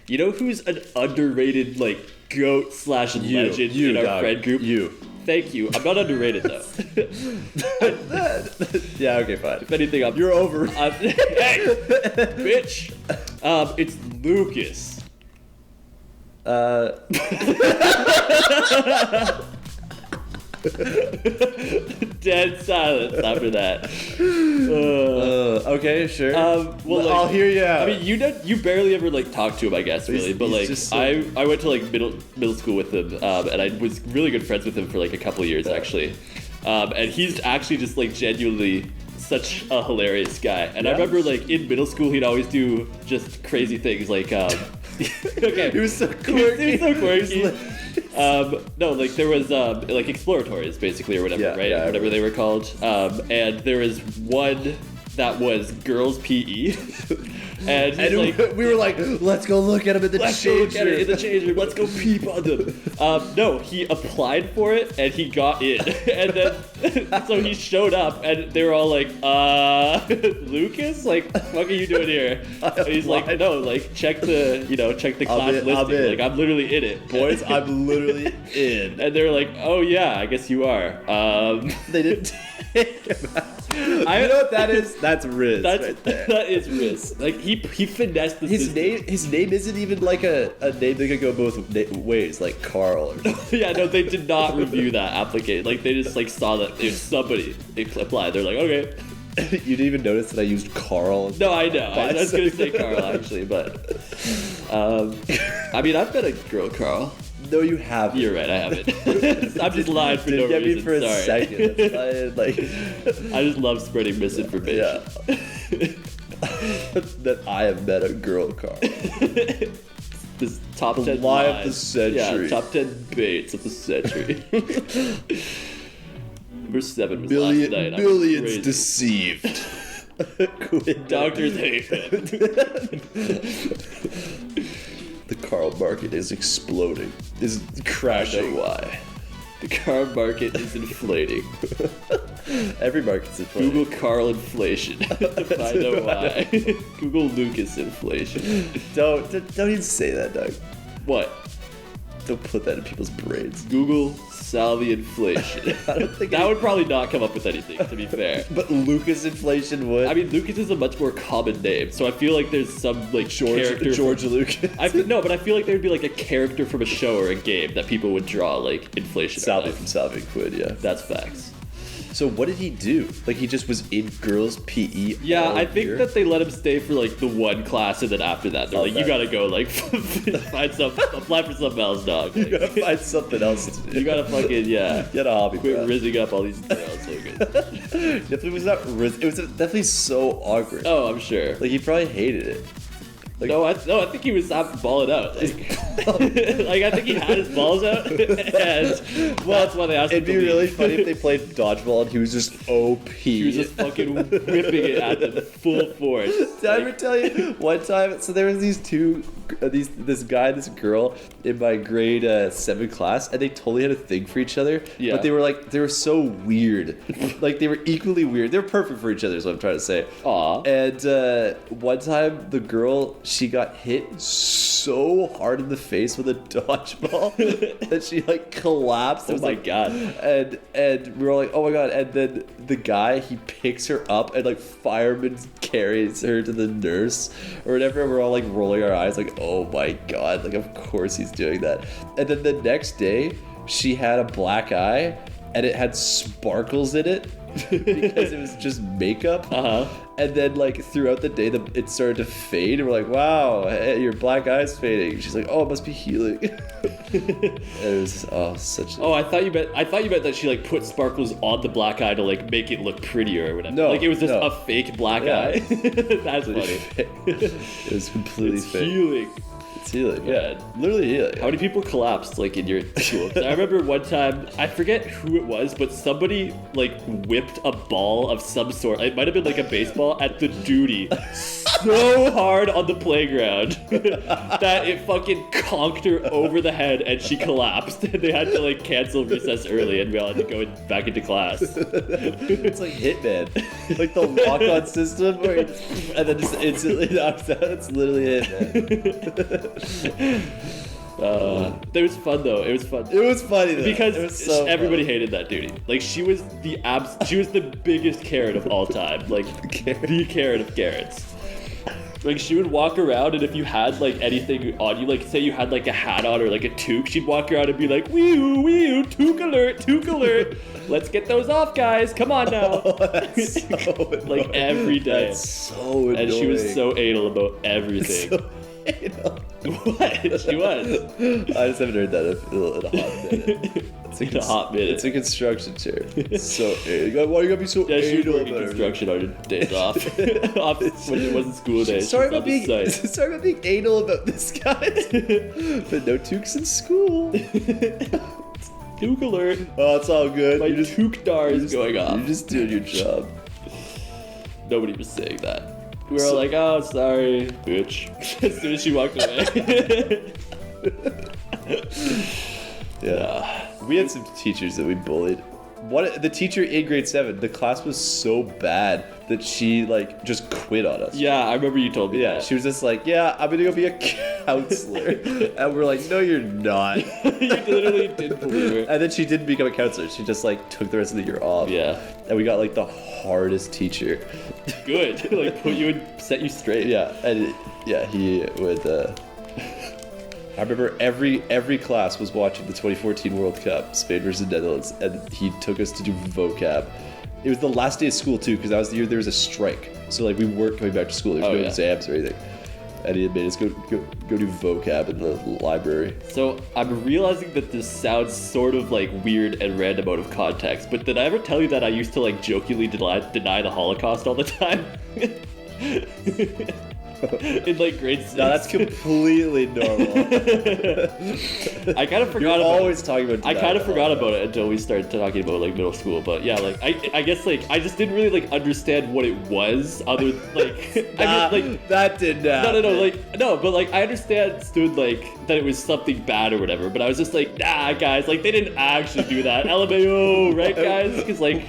You know who's an underrated, like, goat / legend in our friend group? You. Thank you. I'm not underrated, though. Yeah, okay, fine. If anything, You're over. Hey! Bitch! It's Lucas. Dead silence after that. Okay, sure. Well, like, I'll hear you out. I mean, you barely ever like talk to him, I guess, really. But like, I went to like middle school with him, and I was really good friends with him for like a couple of years actually. And he's actually just like genuinely such a hilarious guy. And I remember like in middle school, he'd always do just crazy things like. Okay, He was so quirky. He was so quirky. No, like there was like exploratories basically or whatever, right? Yeah, whatever they were called. And there was one that was girls' PE. And like, we were like, let's go look at him in the change room. In the change room. Let's go peep on them. No, he applied for it and he got in. And then so he showed up and they were all like, Lucas, like, what are you doing here? And he's like, no, like check the class listing. Like I'm literally in it, boys. I'm literally in. And they were like, oh yeah, I guess you are. They didn't take him out. You know what that is? That's Riz right there. That is Riz. Like he finessed the his system. His name isn't even like a name that could go both ways, like Carl or something. Yeah, no, they did not review that application. Like they just like saw that if somebody applied, they're like, okay. You didn't even notice that I used Carl. No, I know. I was gonna say Carl actually, but I mean, I've met a girl, Carl. No, you haven't. You're right, I haven't. I'm just lying for no reason. reason. Me for a second. Like, I just love spreading misinformation. Yeah. That I have met a girl, Carl. This top 10 lie lies. of the century. Yeah, top 10 baits of the century. Number 7 was last night. Millions deceived. Quinn Doctors hate it. The Carl market is exploding. Is crashing. I know why. The Carl market is inflating. Every market's inflating. Google Carl inflation. I know why. Google Lucas inflation. Don't even say that, Doug. What? Don't put that in people's brains. Google Salvy inflation. I don't think that would probably not come up with anything, to be fair. But Lucas inflation would. I mean, Lucas is a much more common name, so I feel like there's some like character. George Lucas. No, but I feel like there'd be like a character from a show or a game that people would draw like inflation. Salvy from Salvy and Quinn, yeah. That's facts. So what did he do? Like he just was in girls' PE. Yeah, I think that they let him stay for like the one class, and then after that, they're like, you gotta go like apply for something else, dog. Like, you gotta find something else to do. You gotta fucking get a hobby. Quit rizzing up all these girls. So good. Definitely was not. It was definitely so awkward. Oh, I'm sure. Like he probably hated it. Like, I think he was balling out. Like, like I think he had his balls out, and that's why they asked him It'd be really funny if they played dodgeball and he was just OP. He was just fucking whipping it at them full force. Did I ever tell you one time? So there was this guy and this girl in my grade 7 class, and they totally had a thing for each other. Yeah. But they were so weird. Like they were equally weird. They were perfect for each other, is what I'm trying to say. Aw. And one time the girl, she got hit so hard in the face with a dodgeball that she like collapsed. Oh my god. And we were all like, oh my god. And then the guy, he picks her up and like fireman carries her to the nurse or whatever. And we're all like rolling our eyes like, oh my god, like of course he's doing that. And then the next day she had a black eye and it had sparkles in it because it was just makeup. And then like throughout the day it started to fade and we're like, wow, hey, your black eye's fading. She's like, oh, it must be healing. It was such I thought you meant that she like put sparkles on the black eye to like make it look prettier or whatever. No, like it was just a fake black eye. That's funny. It was completely it's fake. healing. It's healing, yeah. Literally healing. How many people collapsed like in your school? I remember one time, I forget who it was, but somebody like whipped a ball of some sort. It might have been like a baseball at the duty so hard on the playground that it fucking conked her over the head and she collapsed. And they had to like cancel recess early and we all had to go back into class. It's like Hitman. Like the lock-on system where and then just instantly knocks out. It's literally Hitman. It was fun though. It was fun. It was funny though. Because it was so everybody funny. hated that duty. Like she was she was the biggest Karen of all time. Like the Karen of Karens. Like she would walk around, and if you had like anything on you, like say you had like a hat on or like a toque, she'd walk around and be like, wee toque alert. Let's get those off, guys. Come on now. Oh, that's so like every day. That's so annoying. And she was so anal about everything. So anal. What? She was. I just haven't heard that in a hot minute. In a hot minute. It's a construction chair. So why are you gonna be so Yeah, she was anal working about construction on her days off. When it wasn't school day. Sorry she was about on the being site. sorry about being anal about this, guys. But no toques in school. Toque alert. Oh, it's all good. My toque dar is going off. You're just doing your job. Nobody was saying that. We were all like, oh, sorry, bitch. As soon as she walked away. Yeah. We had some teachers that we bullied. The teacher in grade 7, the class was so bad that she like just quit on us. Yeah, I remember you told me Yeah, that. she was just like, yeah, I'm gonna go be a counselor. And we're like, no, you're not. You literally didn't believe her. And then she didn't become a counselor. She just like took the rest of the year off. Yeah. And we got like the hardest teacher. Good. Like put you and set you straight. Yeah, and he would. I remember every class was watching the 2014 World Cup, Spain versus Netherlands, and he took us to do vocab. It was the last day of school too, because that was the year there was a strike. So like we weren't coming back to school. There was no exams or anything. And he had made us go do vocab in the library. So I'm realizing that this sounds sort of like weird and random out of context, but did I ever tell you that I used to like jokingly deny the Holocaust all the time? In like grade 6. No, that's completely normal. I kind of forgot You're about always talking about. I kind of forgot about it until we started talking about like middle school, but yeah, like I guess like I just didn't really like understand what it was other like I mean like that did not. no, but like I understood like that it was something bad or whatever, but I was just like, nah, guys, like they didn't actually do that. LMAO, right, guys? Because like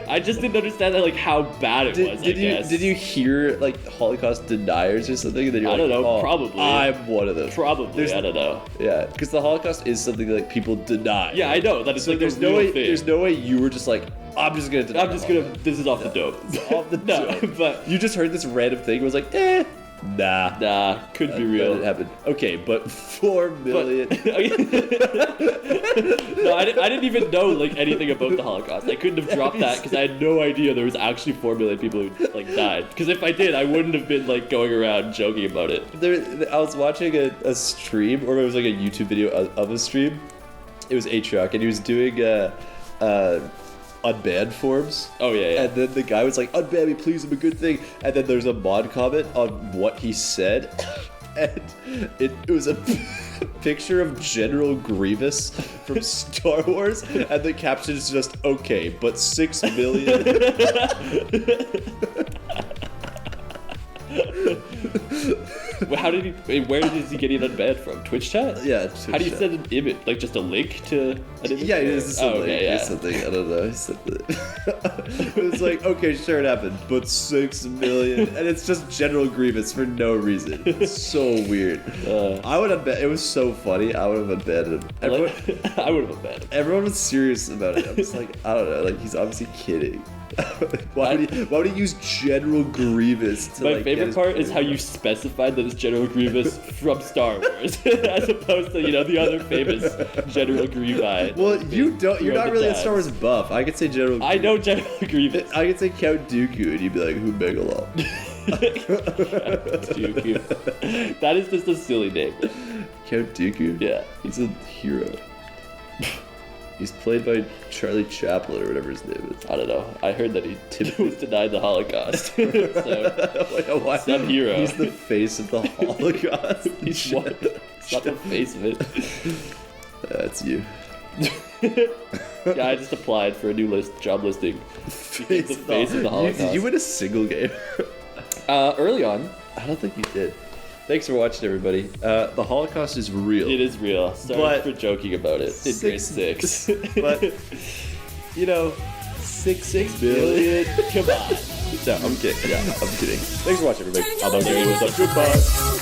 I just didn't understand that, like how bad it was. Did you hear like Holocaust deniers or something? And then you're I don't like, know, oh, probably. I'm one of them. Probably, I don't know. Yeah, because the Holocaust is something that like people deny. Yeah, I know that it's like there's a no real way. thing. There's no way you were just like, I'm just gonna deny. This is off the dope. It's off the No, dope. but you just heard this random thing. It was like, nah, could be that real. didn't happen. Okay, but 4 million. No, I didn't even know like anything about the Holocaust. I couldn't have dropped that because I had no idea there was actually 4 million people who like died. Because if I did, I wouldn't have been like going around joking about it. I was watching a stream, or it was like a YouTube video of a stream. It was A-Truck, and he was doing unbanned forms. Oh yeah. And then the guy was like, unban me please, I'm a good thing. And then there's a mod comment on what he said. And it was a picture of General Grievous from Star Wars. And the caption is just, okay, but 6 million. Where is he getting unbanned from? Twitch chat? Yeah. How do you send an image? Like just a link to an image? Yeah, it is something. Okay, It's something. I don't know. He said that. It was like, okay, sure, it happened, but 6 million, and it's just General Grievous for no reason. It's so weird. I would have bet. It was so funny. I would have abandoned him. I would have abandoned. Everyone was serious about it. I'm just like, I don't know. Like he's obviously kidding. Why would he use General Grievous? To, My like, favorite part is how you specified that it's General Grievous from Star Wars, as opposed to the other famous General Grievous. Well, you're not really a Star Wars buff. I could say General. I know General Grievous. I could say Count Dooku, and you'd be like, who Megalol? Dooku. That is just a silly name. Count Dooku? Yeah. He's a hero. He's played by Charlie Chaplin or whatever his name is. I don't know. I heard that he was denied the Holocaust. So, Why? Some hero. He's the face of the Holocaust. He's not the face of it. That's you. Yeah, I just applied for a new job listing. The face of the Holocaust. Did you win a single game? Early on. I don't think you did. Thanks for watching, everybody. The Holocaust is real. It is real. Sorry for joking about it in grade 6. But, 6 billion. Come on. No, I'm kidding. Yeah, I'm kidding. Thanks for watching, everybody. Goodbye.